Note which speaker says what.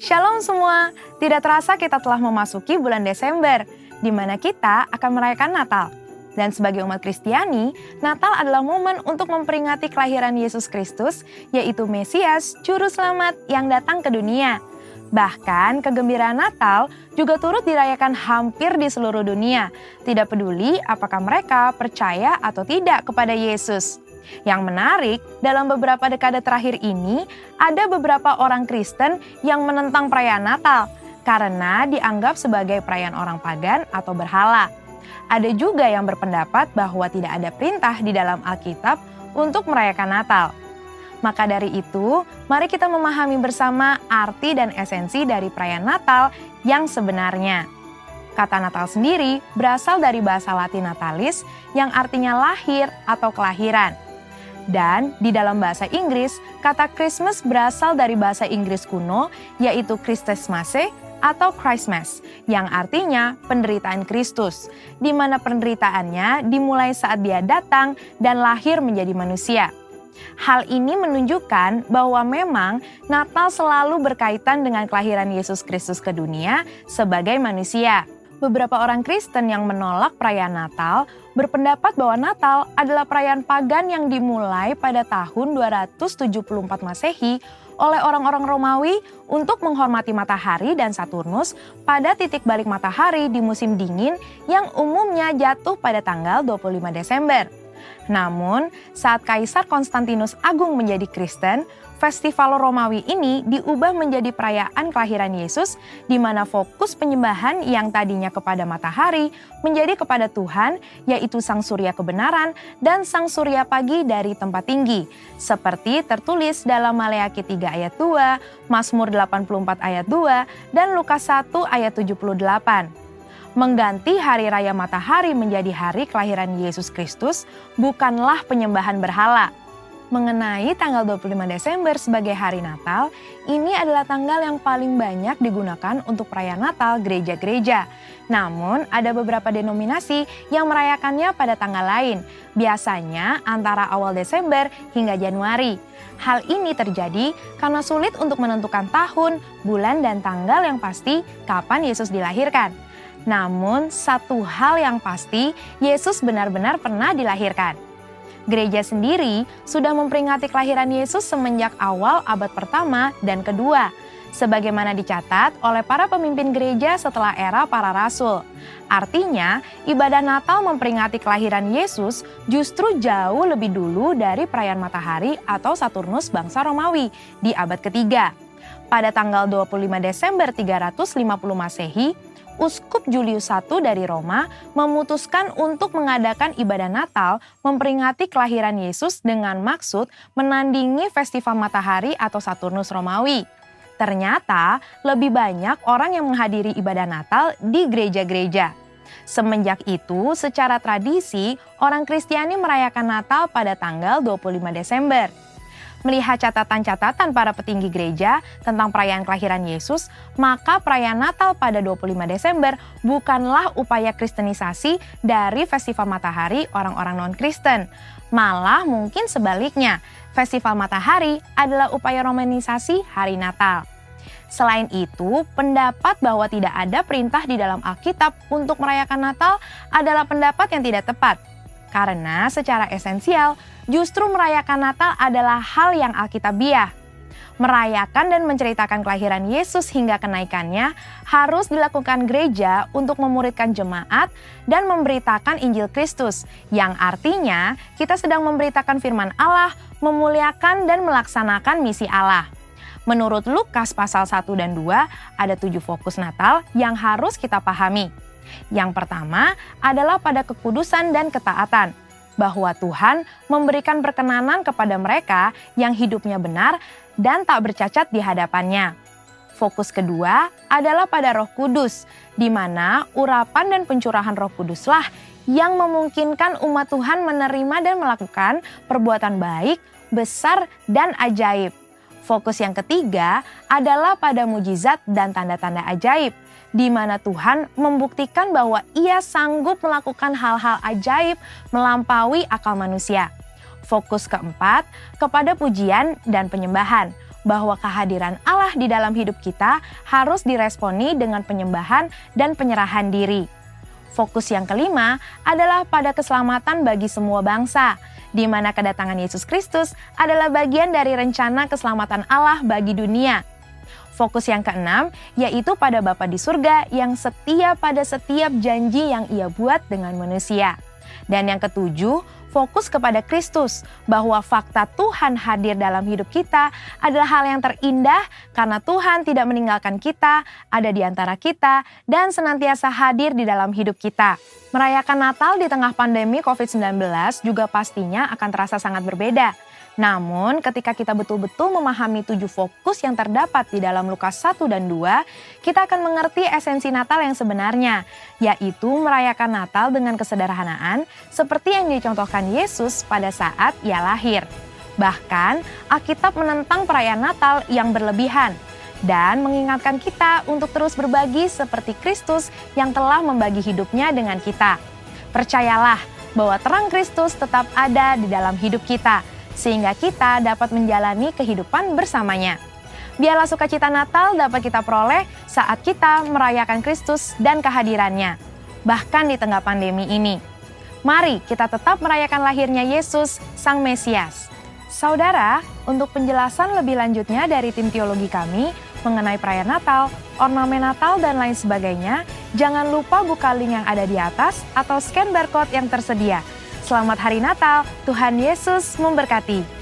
Speaker 1: Shalom semua, tidak terasa kita telah memasuki bulan Desember, di mana kita akan merayakan Natal. Dan sebagai umat Kristiani, Natal adalah momen untuk memperingati kelahiran Yesus Kristus, yaitu Mesias, Juru Selamat yang datang ke dunia. Bahkan kegembiraan Natal juga turut dirayakan hampir di seluruh dunia, tidak peduli apakah mereka percaya atau tidak kepada Yesus. Yang menarik, dalam beberapa dekade terakhir ini, ada beberapa orang Kristen yang menentang perayaan Natal karena dianggap sebagai perayaan orang pagan atau berhala. Ada juga yang berpendapat bahwa tidak ada perintah di dalam Alkitab untuk merayakan Natal. Maka dari itu, mari kita memahami bersama arti dan esensi dari perayaan Natal yang sebenarnya. Kata Natal sendiri berasal dari bahasa Latin natalis yang artinya lahir atau kelahiran. Dan di dalam bahasa Inggris, kata Christmas berasal dari bahasa Inggris kuno, yaitu Christmasmasse atau Christmas, yang artinya penderitaan Kristus, di mana penderitaannya dimulai saat dia datang dan lahir menjadi manusia. Hal ini menunjukkan bahwa memang Natal selalu berkaitan dengan kelahiran Yesus Kristus ke dunia sebagai manusia. Beberapa orang Kristen yang menolak perayaan Natal berpendapat bahwa Natal adalah perayaan pagan yang dimulai pada tahun 274 Masehi oleh orang-orang Romawi untuk menghormati matahari dan Saturnus pada titik balik matahari di musim dingin yang umumnya jatuh pada tanggal 25 Desember. Namun, saat Kaisar Konstantinus Agung menjadi Kristen, festival Romawi ini diubah menjadi perayaan kelahiran Yesus, di mana fokus penyembahan yang tadinya kepada matahari menjadi kepada Tuhan, yaitu Sang Surya kebenaran dan Sang Surya pagi dari tempat tinggi, seperti tertulis dalam Maleakhi 3 ayat 2, Mazmur 84 ayat 2, dan Lukas 1 ayat 78. Mengganti hari raya matahari menjadi hari kelahiran Yesus Kristus bukanlah penyembahan berhala. Mengenai tanggal 25 Desember sebagai hari Natal, ini adalah tanggal yang paling banyak digunakan untuk perayaan Natal gereja-gereja. Namun, ada beberapa denominasi yang merayakannya pada tanggal lain, biasanya antara awal Desember hingga Januari. Hal ini terjadi karena sulit untuk menentukan tahun, bulan, dan tanggal yang pasti kapan Yesus dilahirkan. Namun, satu hal yang pasti, Yesus benar-benar pernah dilahirkan. Gereja sendiri sudah memperingati kelahiran Yesus semenjak awal abad pertama dan kedua, sebagaimana dicatat oleh para pemimpin gereja setelah era para rasul. Artinya, ibadah Natal memperingati kelahiran Yesus justru jauh lebih dulu dari perayaan matahari atau Saturnus bangsa Romawi di abad ketiga. Pada tanggal 25 Desember 350 Masehi, Uskup Julius I dari Roma memutuskan untuk mengadakan ibadah Natal memperingati kelahiran Yesus dengan maksud menandingi festival matahari atau Saturnus Romawi. Ternyata lebih banyak orang yang menghadiri ibadah Natal di gereja-gereja. Semenjak itu, secara tradisi, orang Kristiani merayakan Natal pada tanggal 25 Desember. Melihat catatan-catatan para petinggi gereja tentang perayaan kelahiran Yesus, maka perayaan Natal pada 25 Desember bukanlah upaya kristenisasi dari festival matahari orang-orang non-Kristen. Malah mungkin sebaliknya, festival matahari adalah upaya romanisasi hari Natal. Selain itu, pendapat bahwa tidak ada perintah di dalam Alkitab untuk merayakan Natal adalah pendapat yang tidak tepat. Karena secara esensial, justru merayakan Natal adalah hal yang alkitabiah. Merayakan dan menceritakan kelahiran Yesus hingga kenaikannya harus dilakukan gereja untuk memuridkan jemaat dan memberitakan Injil Kristus, yang artinya kita sedang memberitakan firman Allah, memuliakan dan melaksanakan misi Allah. Menurut Lukas pasal 1 dan 2, ada 7 fokus Natal yang harus kita pahami. Yang pertama adalah pada kekudusan dan ketaatan, bahwa Tuhan memberikan perkenanan kepada mereka yang hidupnya benar dan tak bercacat di hadapannya. Fokus kedua adalah pada Roh Kudus, di mana urapan dan pencurahan Roh Kuduslah yang memungkinkan umat Tuhan menerima dan melakukan perbuatan baik, besar, dan ajaib. Fokus yang ketiga adalah pada mujizat dan tanda-tanda ajaib, di mana Tuhan membuktikan bahwa Ia sanggup melakukan hal-hal ajaib melampaui akal manusia. Fokus keempat kepada pujian dan penyembahan, bahwa kehadiran Allah di dalam hidup kita harus diresponi dengan penyembahan dan penyerahan diri. Fokus yang kelima adalah pada keselamatan bagi semua bangsa, di mana kedatangan Yesus Kristus adalah bagian dari rencana keselamatan Allah bagi dunia. Fokus yang keenam yaitu pada Bapa di surga yang setia pada setiap janji yang Ia buat dengan manusia. Dan yang ketujuh, fokus kepada Kristus, bahwa fakta Tuhan hadir dalam hidup kita adalah hal yang terindah karena Tuhan tidak meninggalkan kita, ada di antara kita, dan senantiasa hadir di dalam hidup kita. Merayakan Natal di tengah pandemi COVID-19 juga pastinya akan terasa sangat berbeda. Namun, ketika kita betul-betul memahami 7 fokus yang terdapat di dalam Lukas 1 dan 2, kita akan mengerti esensi Natal yang sebenarnya, yaitu merayakan Natal dengan kesederhanaan seperti yang dicontohkan Yesus pada saat Ia lahir. Bahkan, Alkitab menentang perayaan Natal yang berlebihan dan mengingatkan kita untuk terus berbagi seperti Kristus yang telah membagi hidupnya dengan kita. Percayalah bahwa terang Kristus tetap ada di dalam hidup kita, sehingga kita dapat menjalani kehidupan bersamanya. Biarlah sukacita Natal dapat kita peroleh saat kita merayakan Kristus dan kehadirannya, bahkan di tengah pandemi ini. Mari kita tetap merayakan lahirnya Yesus, Sang Mesias. Saudara, untuk penjelasan lebih lanjutnya dari tim teologi kami mengenai perayaan Natal, ornamen Natal, dan lain sebagainya, jangan lupa buka link yang ada di atas atau scan barcode yang tersedia. Selamat Hari Natal, Tuhan Yesus memberkati.